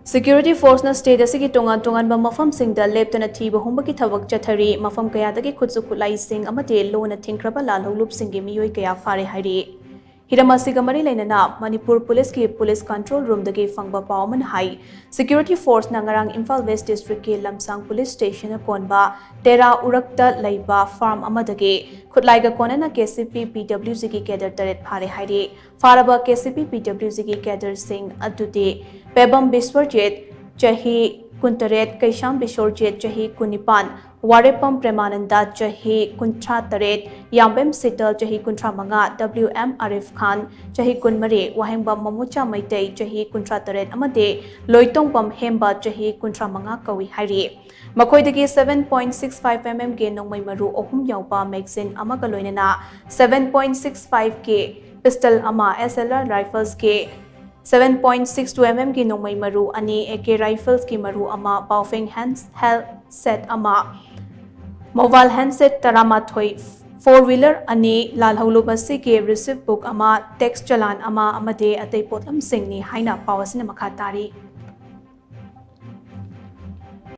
Security Force na state asigi tongan ba mafam sing da leptana thiba humbaki thawak chathari mafam kaya dagi khutsu khulai sing amate lo na thingkraba la holup sing gi miyoi kaya fare hairi Hiramasi gamari lainana Manipur Police ki Police Control Room dagi fangba pawman hai Security Force na ngarang Imphal West District ki Lamsang Police Station na konba Tera Urakta Laiba Farm amadagi khutlai ga konana KCP PWC ki cadre taret phare hairi faraba KCP PWC ki cadre sing aduti Pebam Biswarjit Chahi Kuntaret Kaisham Bishorjit Chahi Kunipan Warepam Premananda Chahi Kuntra Taret Yambem Sital Chahi Kuntra Manga WM Arif Khan Chahi Kunmari Wahengbam Mamucha Maitei Chahi Kuntra Taret Amade Loitongpam Hemba Chahi Kuntra Manga Kawi Hari Makoidagi 7.65 mm ke Nongmai Maru Ohum Yaupa magazine Amaga Loinana 7.65 ke pistol ama SLR rifles ke 7.62 mm ki nongmai maru ani AK rifles ki maru ama baofeng handset ama mobile handset tarama thoi 4-wheeler ani lal hawlo basi ki receipt book ama text chalan ama amade atei potlam singni haina pawasina makha tari